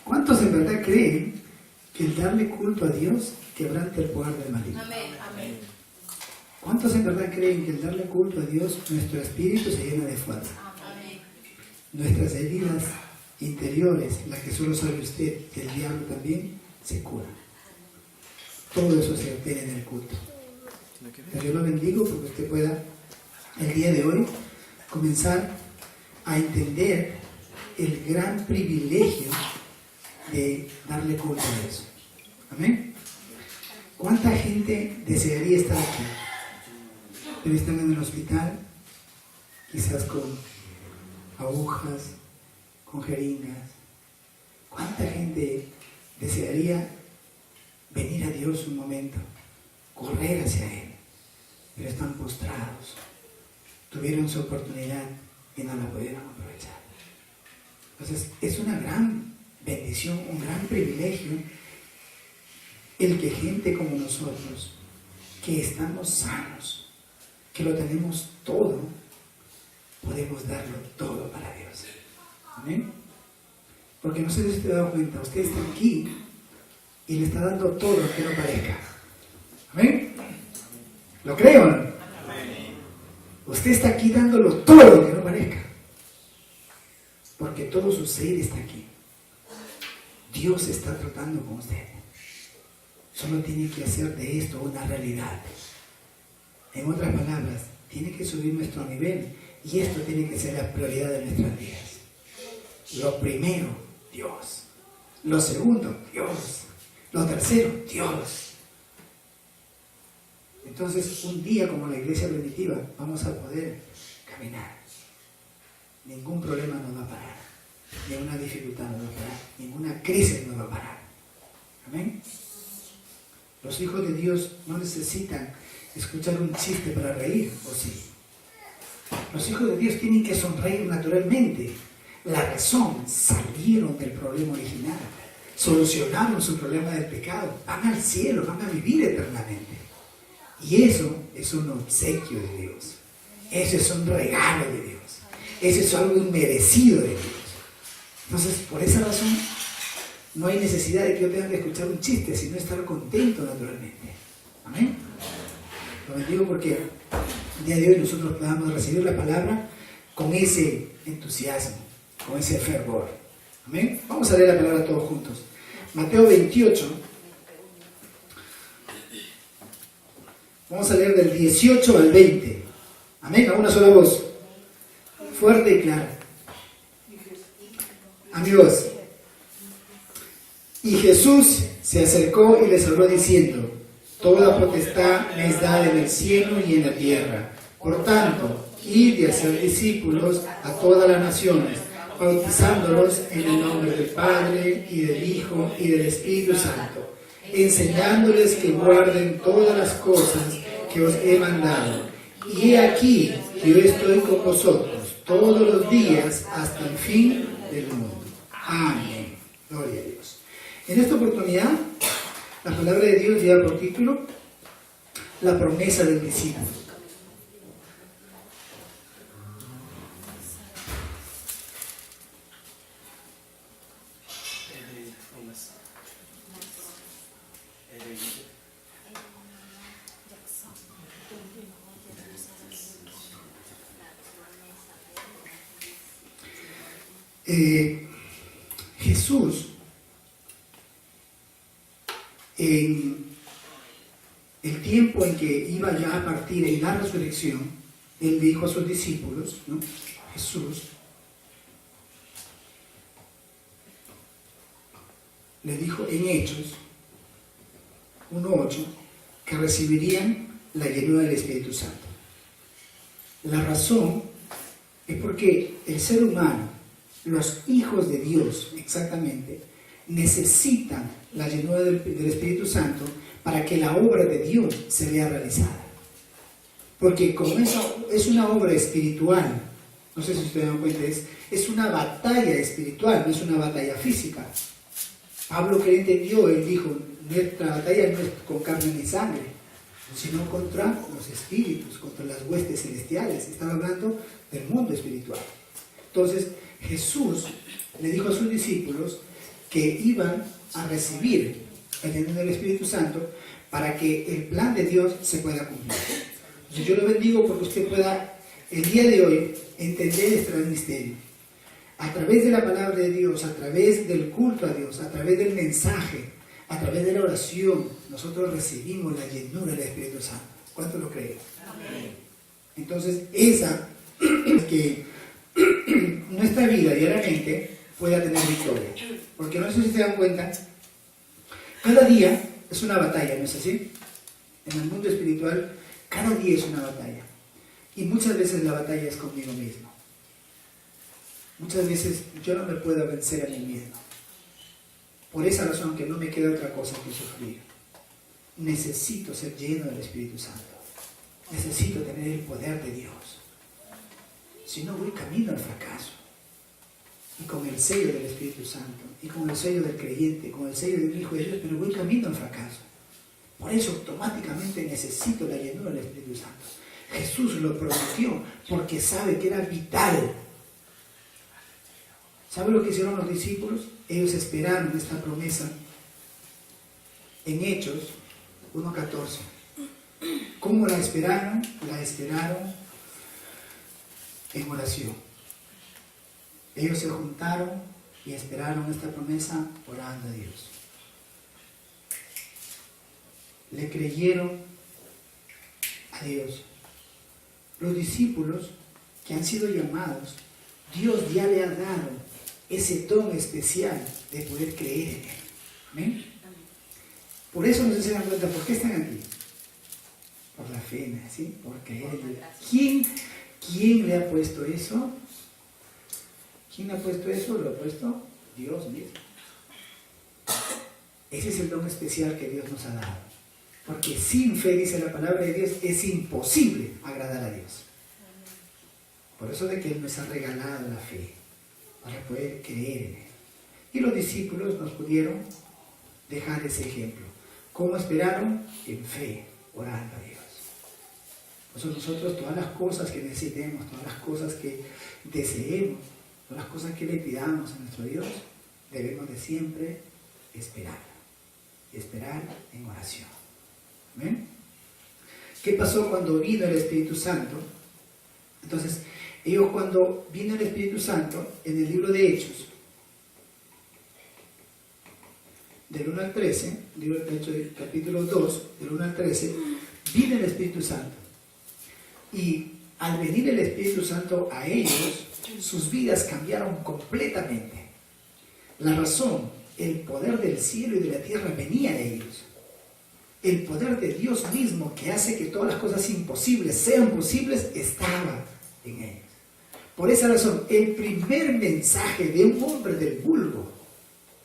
¿Cuántos en verdad creen que el darle culto a Dios quebranta el poder del maligno? Amén. Amén. ¿Cuántos en verdad creen que el darle culto a Dios, nuestro espíritu se llena de fuerza? Amén. Nuestras heridas interiores, las que solo sabe usted, y el diablo también, se curan. Todo eso se obtiene en el culto. Pero yo lo bendigo porque usted pueda, el día de hoy, comenzar a entender el gran privilegio de darle culto a Dios. Amén. ¿Cuánta gente desearía estar aquí? Pero están en el hospital, quizás con agujas, con jeringas. ¿Cuánta gente desearía venir a Dios un momento, correr hacia Él, pero están postrados? Tuvieron su oportunidad y no la pudieron aprovechar. Entonces, es una gran bendición, un gran privilegio el que gente como nosotros, que estamos sanos, que lo tenemos todo, podemos darlo todo para Dios. ¿Amén? Porque no sé si usted ha dado cuenta, usted está aquí y le está dando todo lo que no parezca. ¿Amén? ¿Lo cree o no? Usted está aquí dándolo todo lo que no parezca. Porque todo su ser está aquí. Dios está tratando con usted. Solo tiene que hacer de esto una realidad. En otras palabras, tiene que subir nuestro nivel y esto tiene que ser la prioridad de nuestras vidas. Lo primero, Dios. Lo segundo, Dios. Lo tercero, Dios. Entonces, un día como la iglesia primitiva, vamos a poder caminar. Ningún problema nos va a parar. Ninguna dificultad nos va a parar. Ninguna crisis nos va a parar. Amén. Los hijos de Dios no necesitan escuchar un chiste para reír, ¿o sí? Los hijos de Dios tienen que sonreír naturalmente. La razón, salieron del problema original, solucionaron su problema del pecado, van al cielo, van a vivir eternamente. Y eso es un obsequio de Dios. Eso es un regalo de Dios. Eso es algo inmerecido de Dios. Entonces, por esa razón, no hay necesidad de que yo tenga que escuchar un chiste, sino estar contento naturalmente. Amén. Lo bendigo porque el día de hoy nosotros podamos recibir la palabra con ese entusiasmo, con ese fervor. Amén. Vamos a leer la palabra todos juntos. Mateo 28. Vamos a leer del 18 al 20. Amén. A una sola voz. Fuerte y clara. Amigos. Y Jesús se acercó y les habló diciendo: toda potestad me es dada en el cielo y en la tierra. Por tanto, id y hacer discípulos a todas las naciones, bautizándolos en el nombre del Padre, y del Hijo, y del Espíritu Santo, enseñándoles que guarden todas las cosas que os he mandado. Y he aquí que yo estoy con vosotros todos los días hasta el fin del mundo. Amén. Gloria a Dios. En esta oportunidad, la palabra de Dios lleva por título la promesa del discípulo. Jesús, en el tiempo en que iba ya a partir en la resurrección, Él dijo a sus discípulos, ¿no? Jesús le dijo en Hechos 1:8 que recibirían la llenura del Espíritu Santo. La razón es porque el ser humano, los hijos de Dios exactamente, necesitan la llenura del Espíritu Santo para que la obra de Dios se vea realizada. Porque como es una obra espiritual, no sé si ustedes dan cuenta, es una batalla espiritual, no es una batalla física. Pablo, que entendió, él dijo: nuestra batalla no es con carne ni sangre, sino contra los espíritus, contra las huestes celestiales. Estaba hablando del mundo espiritual. Entonces, Jesús le dijo a sus discípulos que iban a recibir el llenura del Espíritu Santo para que el plan de Dios se pueda cumplir. Entonces yo lo bendigo porque usted pueda el día de hoy entender este gran misterio. A través de la palabra de Dios, a través del culto a Dios, a través del mensaje, a través de la oración, nosotros recibimos la llenura del Espíritu Santo. ¿Cuánto lo creen? Amén. Entonces, esa es que nuestra vida diariamente pueda tener victoria. Porque no sé si se dan cuenta, cada día es una batalla, ¿no es así? En el mundo espiritual, cada día es una batalla. Y muchas veces la batalla es conmigo mismo. Muchas veces yo no me puedo vencer a mí mismo. Por esa razón que no me queda otra cosa que sufrir. Necesito ser lleno del Espíritu Santo. Necesito tener el poder de Dios. Si no, voy camino al fracaso. Y con el sello del Espíritu Santo, y con el sello del creyente, con el sello del Hijo de Dios, pero voy camino al fracaso. Por eso automáticamente necesito la llenura del Espíritu Santo. Jesús lo prometió porque sabe que era vital. ¿Sabe lo que hicieron los discípulos? Ellos esperaron esta promesa en Hechos 1:14. ¿Cómo la esperaron? La esperaron en oración. Ellos se juntaron y esperaron esta promesa orando a Dios. Le creyeron a Dios. Los discípulos que han sido llamados, Dios ya le ha dado ese don especial de poder creer en Él. ¿Amén? Por eso no se dan cuenta, ¿por qué están aquí? Por la fe, ¿sí? Por creer en Él. ¿Quién le ha puesto eso? ¿Quién le ha puesto eso? Lo ha puesto Dios mismo. Ese es el don especial que Dios nos ha dado. Porque sin fe, dice la palabra de Dios, es imposible agradar a Dios. Por eso de que Él nos ha regalado la fe, para poder creer en Él. Y los discípulos nos pudieron dejar ese ejemplo. ¿Cómo esperaron? En fe, orando a Dios. Por eso nosotros todas las cosas que necesitemos, todas las cosas que deseemos, todas las cosas que le pidamos a nuestro Dios, debemos de siempre esperar. Y esperar en oración. ¿Ven? ¿Qué pasó cuando vino el Espíritu Santo? Entonces, ellos cuando vino el Espíritu Santo, en el libro de Hechos, del 1 al 13, libro de Hechos, capítulo 2, del 1 al 13, vino el Espíritu Santo. Y al venir el Espíritu Santo a ellos, sus vidas cambiaron completamente. La razón, el poder del cielo y de la tierra venía de ellos. El poder de Dios mismo que hace que todas las cosas imposibles sean posibles, estaba en ellos. Por esa razón, el primer mensaje de un hombre del vulgo,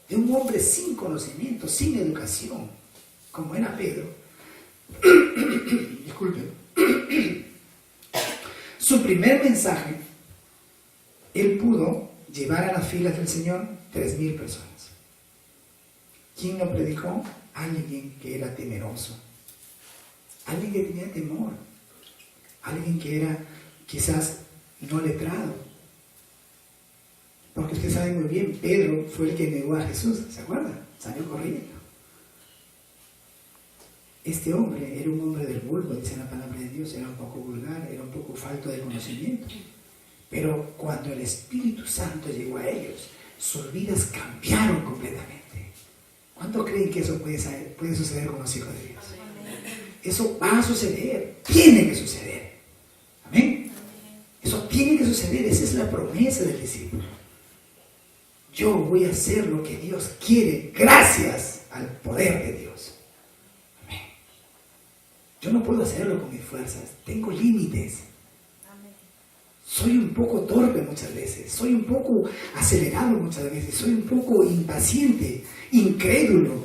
de un hombre sin conocimiento, sin educación, como era Pedro, disculpen, su primer mensaje, él pudo llevar a las filas del Señor 3,000 personas. ¿Quién lo predicó? Alguien que era temeroso, alguien que tenía temor, alguien que era quizás no letrado. Porque usted sabe muy bien, Pedro fue el que negó a Jesús, ¿se acuerda? Salió corriendo. Este hombre era un hombre del vulgo, dice la palabra de Dios, era un poco vulgar, era un poco falto de conocimiento. Pero cuando el Espíritu Santo llegó a ellos, sus vidas cambiaron completamente. ¿Cuánto creen que eso puede suceder con los hijos de Dios? Eso va a suceder, tiene que suceder. Amén. Eso tiene que suceder, esa es la promesa del discípulo. Yo voy a hacer lo que Dios quiere gracias al poder de Dios. Amén. Yo no puedo hacerlo con mis fuerzas, tengo límites. Soy un poco torpe muchas veces, soy un poco acelerado muchas veces, soy un poco impaciente, incrédulo.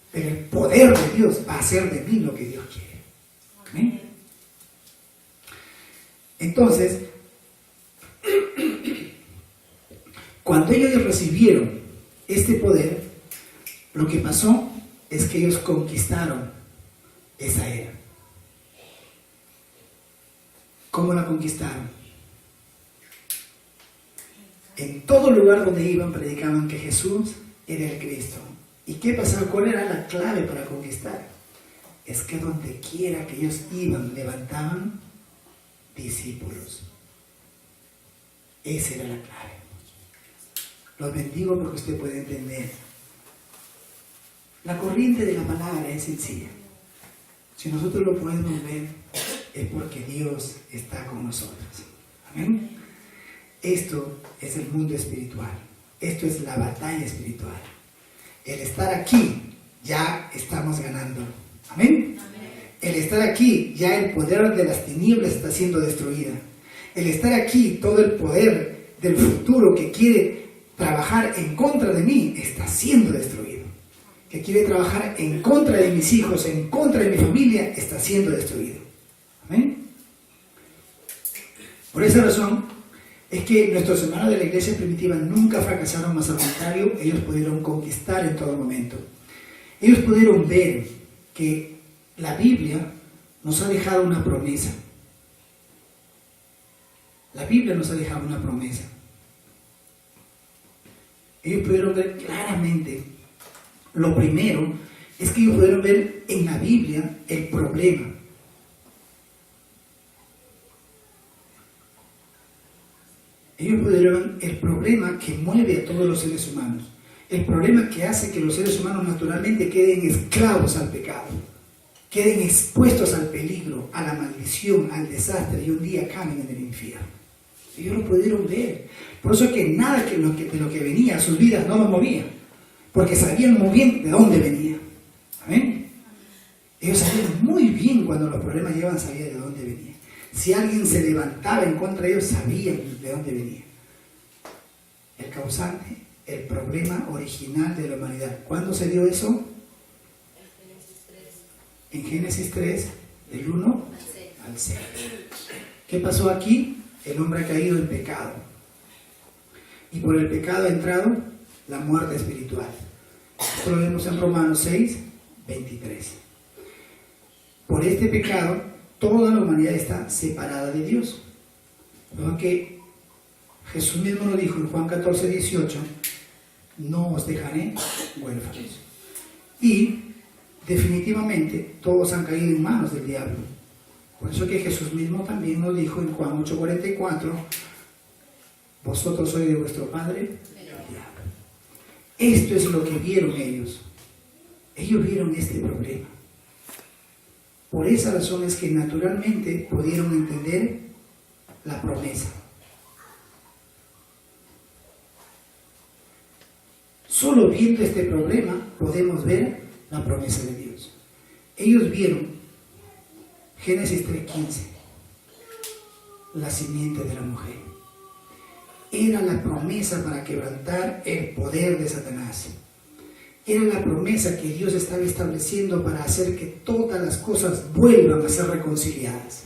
Pero el poder de Dios va a hacer de mí lo que Dios quiere. Amén. Entonces, cuando ellos recibieron este poder, lo que pasó es que ellos conquistaron esa era. ¿Cómo la conquistaron? En todo lugar donde iban predicaban que Jesús era el Cristo. ¿Y qué pasaba? ¿Cuál era la clave para conquistar? Es que donde quiera que ellos iban, levantaban discípulos. Esa era la clave. Los bendigo porque usted puede entender. La corriente de la palabra es sencilla. Si nosotros lo podemos ver, es porque Dios está con nosotros. Amén. Esto es el mundo espiritual. Esto es la batalla espiritual. El estar aquí, ya estamos ganando. Amén. El estar aquí, ya el poder de las tinieblas está siendo destruida. El estar aquí, todo el poder del futuro que quiere trabajar en contra de mí, está siendo destruido. Que quiere trabajar en contra de mis hijos, en contra de mi familia, está siendo destruido. Amén. Por esa razón, es que nuestros hermanos de la iglesia primitiva nunca fracasaron, más al contrario, ellos pudieron conquistar en todo momento. Ellos pudieron ver que la Biblia nos ha dejado una promesa. La Biblia nos ha dejado una promesa. Ellos pudieron ver claramente. Lo primero es que ellos pudieron ver en la Biblia el problema. Ellos pudieron ver el problema que mueve a todos los seres humanos. El problema que hace que los seres humanos naturalmente queden esclavos al pecado. Queden expuestos al peligro, a la maldición, al desastre y un día caen en el infierno. Ellos lo pudieron ver. Por eso es que nada de lo que venía a sus vidas no los movía. Porque sabían muy bien de dónde venía. ¿Amén? Ellos sabían muy bien cuando los problemas llegaban, sabían de dónde venía. Si alguien se levantaba en contra de ellos, sabían de dónde venía. El causante, el problema original de la humanidad. ¿Cuándo se dio eso? En Génesis 3, del 1 al 6. ¿Qué pasó aquí? El hombre ha caído en pecado. Y por el pecado ha entrado la muerte espiritual. Esto lo vemos en Romanos 6, 23. Por este pecado, toda la humanidad está separada de Dios. Porque Jesús mismo lo dijo en Juan 14, 18, no os dejaré huérfanos. Y definitivamente todos han caído en manos del diablo. Por eso que Jesús mismo también nos dijo en Juan 8, 44, vosotros sois de vuestro padre, el diablo. Esto es lo que vieron ellos. Ellos vieron este problema. Por esa razón es que naturalmente pudieron entender la promesa. Solo viendo este problema podemos ver la promesa de Dios. Ellos vieron Génesis 3:15, la simiente de la mujer. Era la promesa para quebrantar el poder de Satanás. Era la promesa que Dios estaba estableciendo para hacer que todas las cosas vuelvan a ser reconciliadas.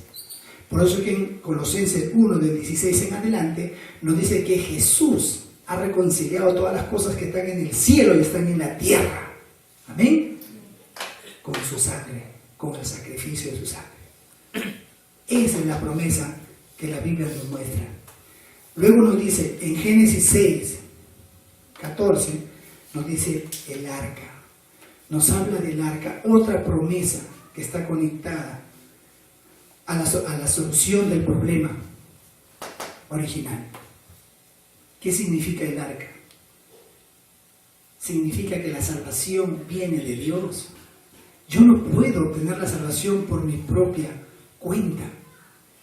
Por eso que en Colosenses 1, del 16 en adelante, nos dice que Jesús ha reconciliado todas las cosas que están en el cielo y están en la tierra. Amén. Con su sangre, con el sacrificio de su sangre. Esa es la promesa que la Biblia nos muestra. Luego nos dice en Génesis 6, 14, nos dice el arca. Nos habla del arca, otra promesa que está conectada a la solución del problema original. ¿Qué significa el arca? Significa que la salvación viene de Dios. Yo no puedo obtener la salvación por mi propia cuenta.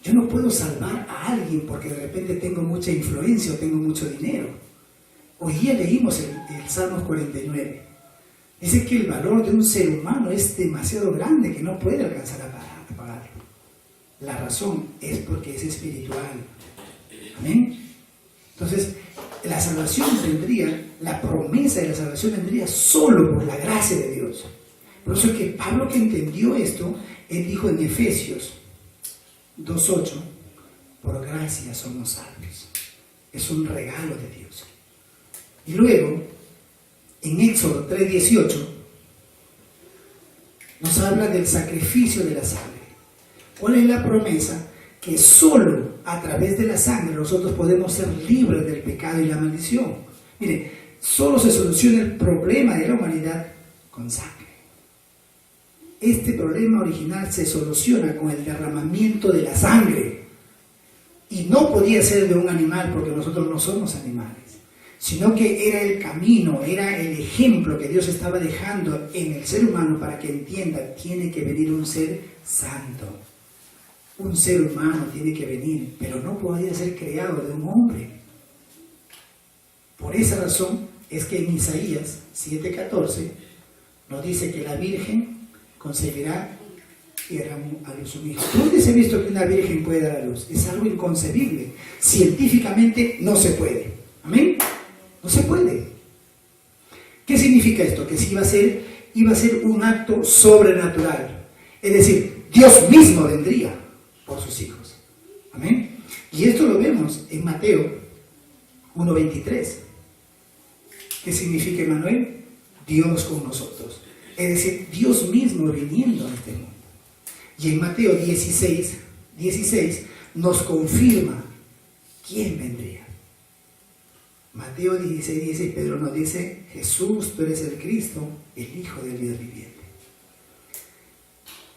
Yo no puedo salvar a alguien porque de repente tengo mucha influencia o tengo mucho dinero. Hoy día leímos el Salmos 49. Dice que el valor de un ser humano es demasiado grande que no puede alcanzar a pagarlo. La razón es porque es espiritual. Amén. Entonces, la salvación vendría, la promesa de la salvación vendría solo por la gracia de Dios. Por eso es que Pablo, que entendió esto, él dijo en Efesios 2:8, por gracia somos salvos. Es un regalo de Dios. Y luego, en Éxodo 3:18, nos habla del sacrificio de la sangre. ¿Cuál es la promesa? Que solo a través de la sangre nosotros podemos ser libres del pecado y la maldición. Mire, solo se soluciona el problema de la humanidad con sangre. Este problema original se soluciona con el derramamiento de la sangre. Y no podía ser de un animal, porque nosotros no somos animales, sino que era el camino, era el ejemplo que Dios estaba dejando en el ser humano para que entienda, tiene que venir un ser santo. Un ser humano tiene que venir, pero no podía ser creado de un hombre. Por esa razón es que en Isaías 7:14 nos dice que la Virgen concebirá y dará a luz un hijo. ¿Dónde se ha visto que una virgen puede dar a luz? Es algo inconcebible. Científicamente no se puede. ¿Amén? No se puede. ¿Qué significa esto? Que si iba a ser un acto sobrenatural. Es decir, Dios mismo vendría por sus hijos. ¿Amén? Y esto lo vemos en Mateo 1:23. ¿Qué significa, Emmanuel? Dios con nosotros. Es decir, Dios mismo viniendo a este mundo. Y en Mateo 16 nos confirma quién vendría. Mateo 16, Pedro nos dice, Jesús, tú eres el Cristo, el Hijo del Dios viviente.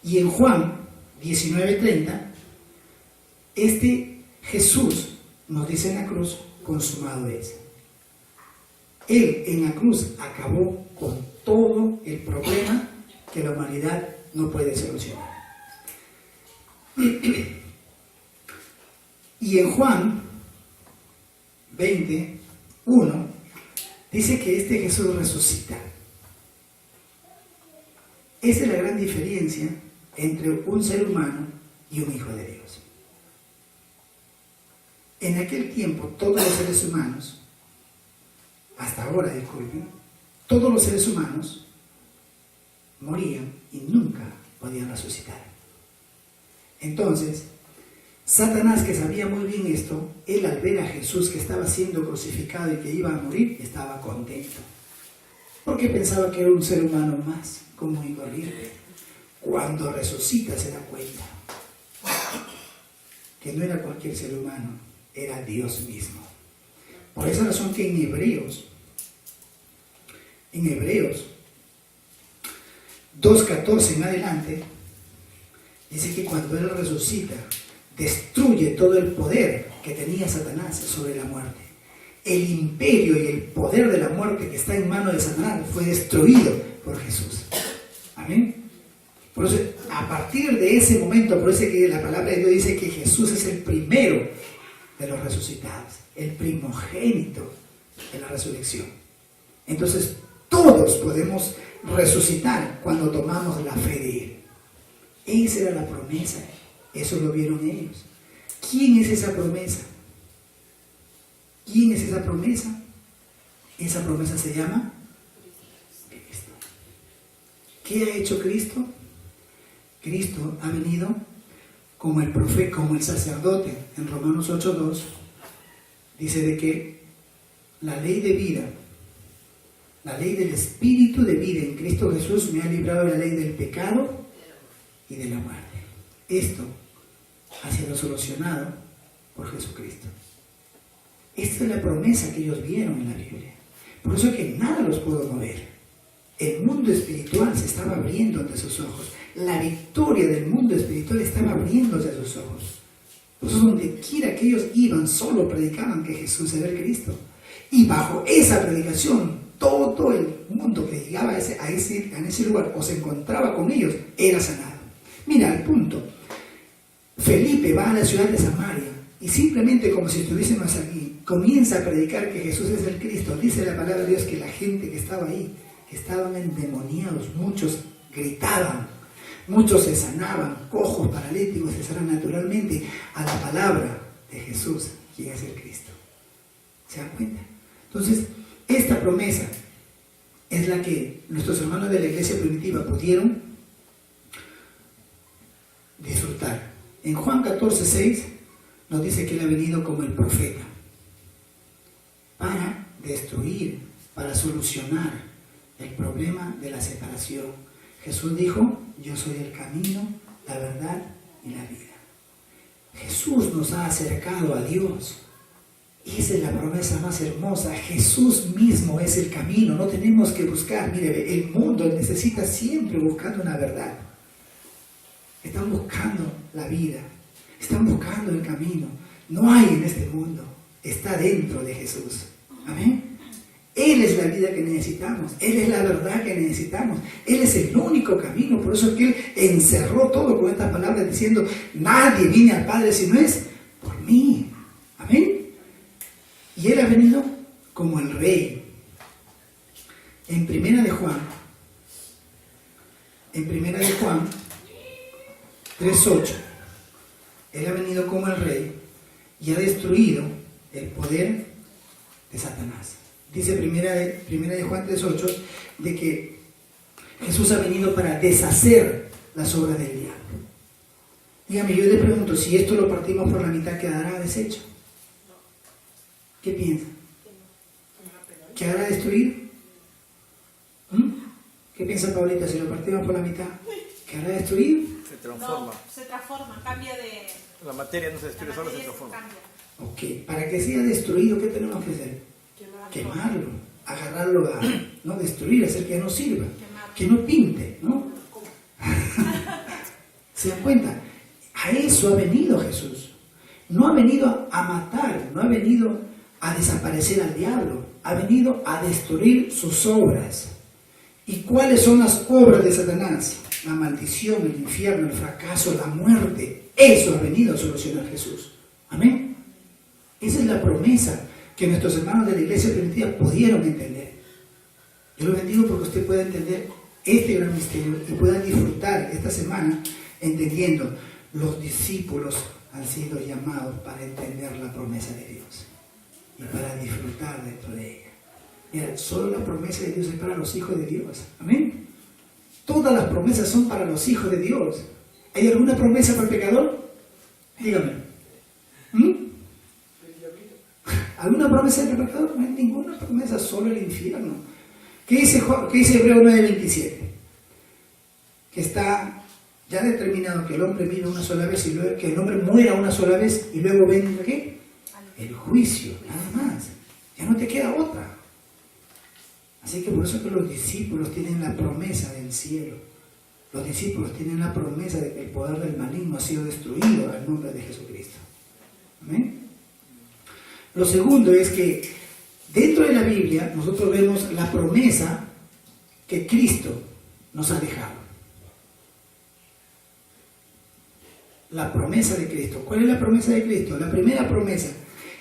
Y en Juan 19:30, este Jesús nos dice en la cruz, consumado es. Él en la cruz acabó con todo el problema que la humanidad no puede solucionar. Y en Juan 20:1 dice que este Jesús resucita. Esa es la gran diferencia entre un ser humano y un hijo de Dios. En aquel tiempo todos los seres humanos, hasta ahora disculpen, todos los seres humanos morían y nunca podían resucitar. Entonces, Satanás, que sabía muy bien esto, él al ver a Jesús que estaba siendo crucificado y que iba a morir, estaba contento. Porque pensaba que era un ser humano más, común y corriente. Cuando resucita se da cuenta que no era cualquier ser humano, era Dios mismo. Por esa razón que en Hebreos 2:14 en adelante, dice que cuando Él resucita, destruye todo el poder que tenía Satanás sobre la muerte. El imperio y el poder de la muerte que está en manos de Satanás fue destruido por Jesús. Amén. Por eso, a partir de ese momento, por eso que la palabra de Dios dice que Jesús es el primero de los resucitados, el primogénito de la resurrección. Entonces, todos podemos resucitar cuando tomamos la fe de Él. Esa era la promesa. Eso lo vieron ellos. ¿Quién es esa promesa? ¿Quién es esa promesa? Esa promesa se llama Cristo. ¿Qué ha hecho Cristo? Cristo ha venido como el profeta, como el sacerdote. En Romanos 8:2 dice de que la ley de vida, la ley del Espíritu de vida en Cristo Jesús me ha librado de la ley del pecado y de la muerte. Esto ha sido solucionado por Jesucristo. Esta es la promesa que ellos vieron en la Biblia. Por eso es que nada los pudo mover. El mundo espiritual se estaba abriendo ante sus ojos. La victoria del mundo espiritual estaba abriéndose a sus ojos. Por eso donde quiera que ellos iban, solo predicaban que Jesús era el Cristo. Y bajo esa predicación, todo el mundo que llegaba a ese lugar o se encontraba con ellos, era sanado. Mira, al punto. Felipe va a la ciudad de Samaria y simplemente como si estuviésemos aquí, comienza a predicar que Jesús es el Cristo. Dice la palabra de Dios que la gente que estaba ahí, que estaban endemoniados, muchos gritaban, muchos se sanaban, cojos, paralíticos se sanan naturalmente a la palabra de Jesús, quien es el Cristo. ¿Se dan cuenta? Entonces, esta promesa es la que nuestros hermanos de la iglesia primitiva pudieron disfrutar. En Juan 14:6 nos dice que Él ha venido como el profeta para destruir, para solucionar el problema de la separación. Jesús dijo, yo soy el camino, la verdad y la vida. Jesús nos ha acercado a Dios. Y esa es la promesa más hermosa. Jesús mismo es el camino. No tenemos que buscar. Mire, el mundo necesita siempre buscando una verdad. Están buscando la vida. Están buscando el camino. No hay en este mundo. Está dentro de Jesús. Amén. Él es la vida que necesitamos. Él es la verdad que necesitamos. Él es el único camino. Por eso es que Él encerró todo con estas palabras diciendo: nadie viene al Padre si no es por mí. Amén. Y Él ha venido como el Rey. En Primera de Juan 3:8, Él ha venido como el Rey y ha destruido el poder de Satanás. Dice Primera de Juan 3:8 de que Jesús ha venido para deshacer las obras del diablo. Dígame, yo le pregunto, si esto lo partimos por la mitad, ¿quedará deshecho? ¿Qué piensa? ¿Quedará destruido? ¿Qué piensa Paulita? Si lo partimos por la mitad, ¿quedará destruido? Se transforma. No, se transforma, cambia de... La materia no se destruye, solo se transforma. Ok, para que sea destruido, ¿qué tenemos que hacer? Quemarlo, agarrarlo a no destruir, hacer que no sirva, que no pinte, ¿no? ¿Se dan cuenta? A eso ha venido Jesús. No ha venido a matar, no ha venido a desaparecer al diablo, ha venido a destruir sus obras. ¿Y cuáles son las obras de Satanás? La maldición, el infierno, el fracaso, la muerte. Eso ha venido a solucionar Jesús. Amén. Esa es la promesa que nuestros hermanos de la iglesia primitiva pudieron entender. Yo lo bendigo porque usted pueda entender este gran misterio y pueda disfrutar esta semana entendiendo. Los discípulos han sido llamados para entender la promesa de Dios y para disfrutar dentro de ella. Mira, solo la promesa de Dios es para los hijos de Dios. Amén. Todas las promesas son para los hijos de Dios. ¿Hay alguna promesa para el pecador? Dígame. ¿Alguna promesa para el pecador? No hay ninguna promesa, solo el infierno. ¿Qué dice Hebreos 9:27? Que está ya determinado que el hombre vive una sola vez y luego que el hombre muera una sola vez y luego venga ¿qué? El juicio, nada más. Ya no te queda otra. Así que por eso que los discípulos tienen la promesa del cielo. Los discípulos tienen la promesa de que el poder del maligno ha sido destruido al nombre de Jesucristo. Amén. Lo segundo es que dentro de la Biblia nosotros vemos la promesa que Cristo nos ha dejado. La promesa de Cristo. ¿Cuál es la promesa de Cristo? La primera promesa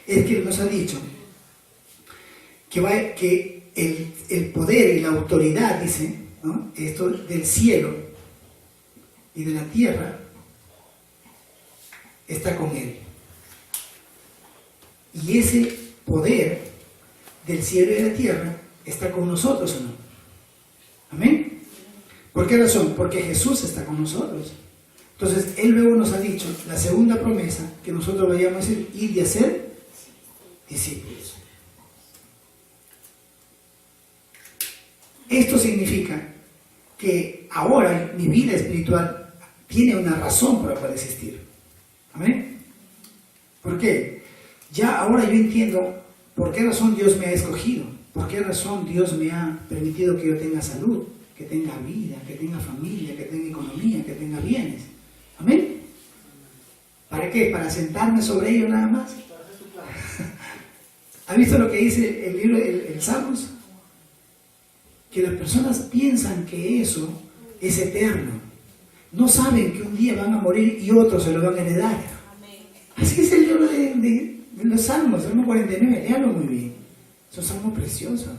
es que nos ha dicho que el poder y la autoridad, dice, ¿no? Esto del cielo y de la tierra está con Él. Y ese poder del cielo y de la tierra está con nosotros, ¿o no? ¿Amén? ¿Por qué razón? Porque Jesús está con nosotros. Entonces, Él luego nos ha dicho, la segunda promesa, que nosotros vayamos a ir y a ser discípulos. Esto significa que ahora mi vida espiritual tiene una razón para poder existir. ¿Amén? ¿Por qué? Ya ahora yo entiendo por qué razón Dios me ha escogido, por qué razón Dios me ha permitido que yo tenga salud, que tenga vida, que tenga familia, que tenga economía, que tenga bienes. ¿Amén? ¿Para qué? ¿Para sentarme sobre ello nada más? ¿Ha visto lo que dice el libro, el Salmos? Que las personas piensan que eso es eterno. No saben que un día van a morir y otros se lo van a heredar. Así es el libro de los Salmos, Salmo 49, léalo muy bien. Es un salmo precioso.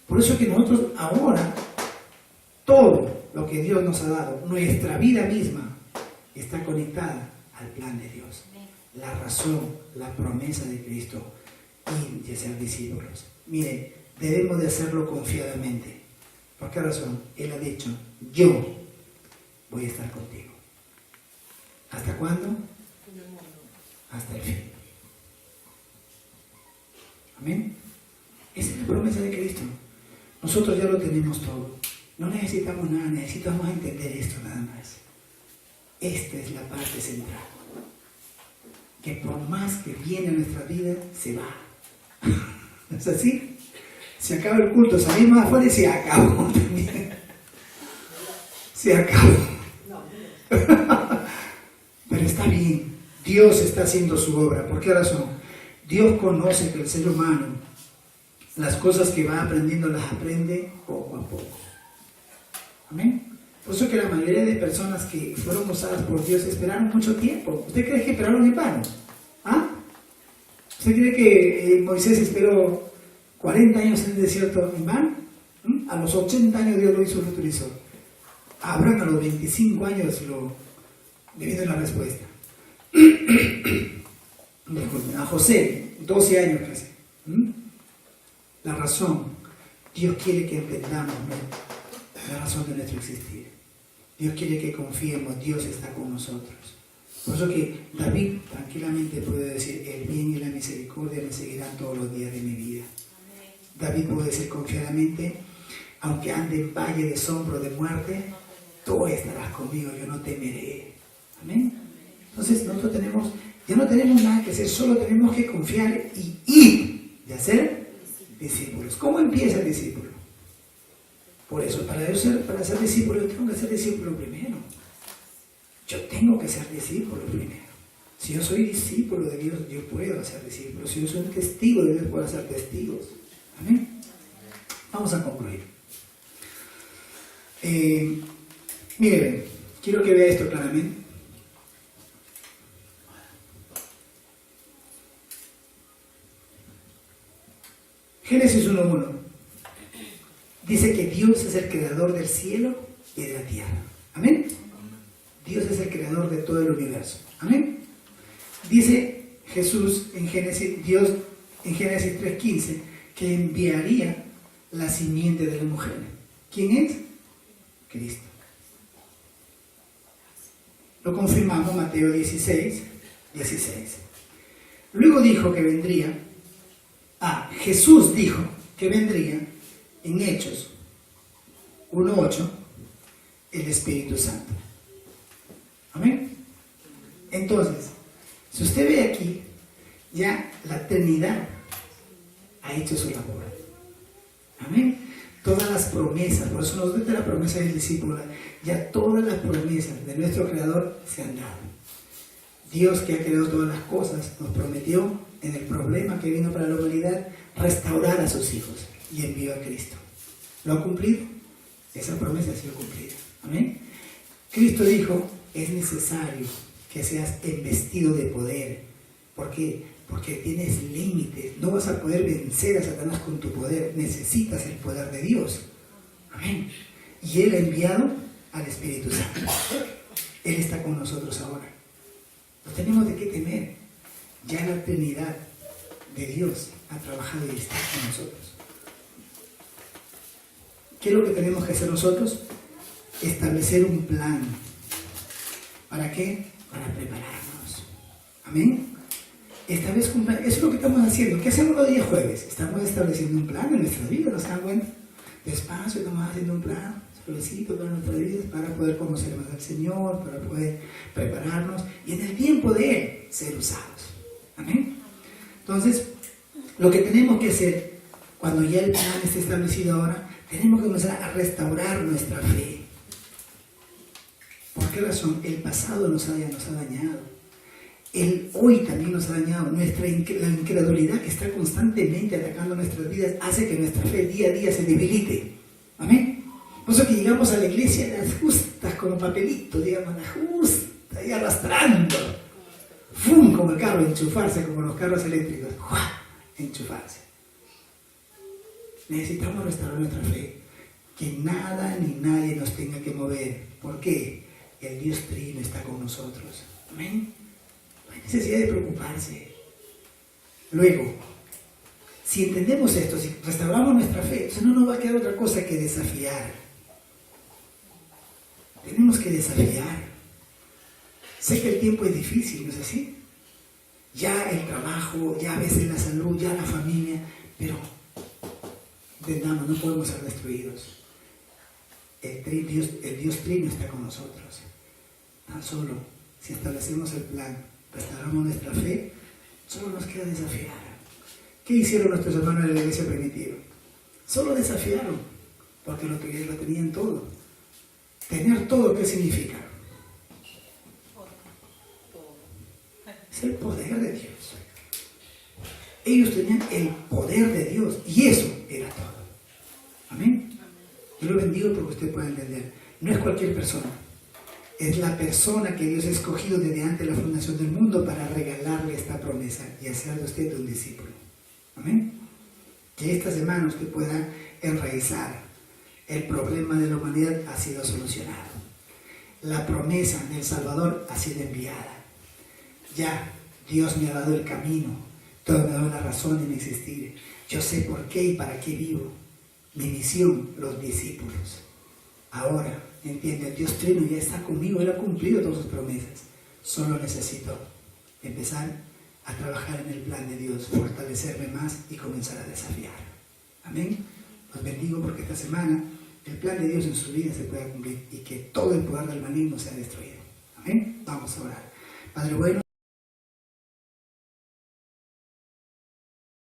Por eso que nosotros ahora, todo lo que Dios nos ha dado, nuestra vida misma, está conectada al plan de Dios. La razón, la promesa de Cristo y de ser discípulos. Mire, debemos de hacerlo confiadamente. ¿Por qué razón? Él ha dicho, yo voy a estar contigo. ¿Hasta cuándo? Hasta el fin. Amén. Esa es la promesa de Cristo. Nosotros ya lo tenemos todo. No necesitamos nada, necesitamos entender esto nada más. Esta es la parte central. que por más que viene a nuestra vida, se va. ¿Es así? Se acaba el culto, salimos afuera y se acabó también. Se acabó. Pero está bien. Dios está haciendo su obra. ¿Por qué razón? Dios conoce que el ser humano, las cosas que va aprendiendo, las aprende poco a poco. Amén. Por eso que la mayoría de personas que fueron usadas por Dios esperaron mucho tiempo. ¿Usted cree que esperaron en vano? ¿Ah? ¿Usted cree que Moisés esperó 40 años en el desierto en vano? A los 80 años Dios lo hizo, lo utilizó. A Abraham a los 25 años le vino la respuesta. A José, 12 años casi. La razón, Dios quiere que entendamos, ¿no?, la razón de nuestro existir. Dios quiere que confiemos, Dios está con nosotros. Por eso que David tranquilamente puede decir, el bien y la misericordia me seguirán todos los días de mi vida. David puede decir confiadamente, aunque ande en valle de sombra de muerte, tú estarás conmigo, yo no temeré. Amén. Entonces nosotros ya no tenemos nada que hacer, solo tenemos que confiar y ir y hacer discípulos. ¿Cómo empieza el discípulo? Por eso, para ser discípulo, yo tengo que ser discípulo primero. Yo tengo que ser discípulo primero. Si yo soy discípulo de Dios, yo puedo ser discípulo. Si yo soy un testigo de Dios, puedo ser testigos. Amén. Vamos a concluir. Miren, quiero que vea esto claramente. Génesis 1:1 dice que Dios es el creador del cielo y de la tierra. ¿Amén? Dios es el creador de todo el universo. ¿Amén? Dice Jesús en Dios en Génesis 3:15 que enviaría la simiente de la mujer. ¿Quién es? Cristo. Lo confirmamos Mateo 16:16. Luego dijo que vendría. Jesús dijo que vendría en Hechos 1:8 el Espíritu Santo. Amén. Entonces, si usted ve aquí, ya la Trinidad ha hecho su labor. Amén. Todas las promesas, por eso nos gusta la promesa del discípulo, ya todas las promesas de nuestro Creador se han dado. Dios, que ha creado todas las cosas, nos prometió en el problema que vino para la humanidad restaurar a sus hijos y envió a Cristo. ¿Lo ha cumplido? Esa promesa ha sido cumplida. Amén. Cristo dijo, es necesario que seas investido de poder. ¿Por qué? Porque tienes límites. No vas a poder vencer a Satanás con tu poder. Necesitas el poder de Dios. Amén. Y Él ha enviado al Espíritu Santo. Él está con nosotros ahora. No tenemos de qué temer. Ya la Trinidad de Dios ha trabajado y está con nosotros. ¿Qué es lo que tenemos que hacer nosotros? Establecer un plan. ¿Para qué? Para prepararnos. Amén. Establezco un plan. Eso es lo que estamos haciendo. ¿Qué hacemos los días jueves? Estamos estableciendo un plan en nuestra vida, ¿no se dan cuenta? Despacio estamos haciendo un plan suavecito para nuestras vidas, para poder conocer más al Señor, para poder prepararnos y en el tiempo de Él ser usados. Amén. Entonces, lo que tenemos que hacer cuando ya el plan esté establecido ahora, tenemos que comenzar a restaurar nuestra fe. ¿Por qué razón? El pasado nos ha dañado. El hoy también nos ha dañado. La incredulidad que está constantemente atacando nuestras vidas hace que nuestra fe día a día se debilite. Amén. Por eso que llegamos a la iglesia las justas como papelito, digamos, las justas y arrastrando. ¡Fum! Como el carro, enchufarse, como los carros eléctricos. ¡Juá! Enchufarse. Necesitamos restaurar nuestra fe. Que nada ni nadie nos tenga que mover. ¿Por qué? El Dios Trino está con nosotros. Amén. No hay necesidad de preocuparse. Luego, si entendemos esto, si restauramos nuestra fe, entonces no nos va a quedar otra cosa que desafiar. Tenemos que desafiar. Sé que el tiempo es difícil, ¿no es así? Ya el trabajo, ya a veces la salud, ya la familia, pero entendamos, no podemos ser destruidos. El Dios Trino está con nosotros. Tan solo si establecemos el plan restauramos nuestra fe, solo nos queda desafiar. ¿Qué hicieron nuestros hermanos de la iglesia primitiva? Solo desafiaron, porque lo tenían todo. Tener todo, ¿qué significa? Es el poder de Dios. Ellos tenían el poder de Dios y eso era todo. Amén. Yo lo bendigo porque usted pueda entender. No es cualquier persona. Es la persona que Dios ha escogido desde antes de la fundación del mundo para regalarle esta promesa y hacer de usted un discípulo. Amén. Que esta semana usted pueda enraizar. El problema de la humanidad ha sido solucionado. La promesa del Salvador ha sido enviada. Ya Dios me ha dado el camino. Todo me ha dado la razón en existir. Yo sé por qué y para qué vivo. Mi misión, los discípulos. Ahora, entiende, el Dios Trino ya está conmigo. Él ha cumplido todas sus promesas. Solo necesito empezar a trabajar en el plan de Dios, fortalecerme más y comenzar a desafiar. Amén. Los bendigo porque esta semana el plan de Dios en su vida se pueda cumplir y que todo el poder del maligno sea destruido. Amén. Vamos a orar. Padre bueno.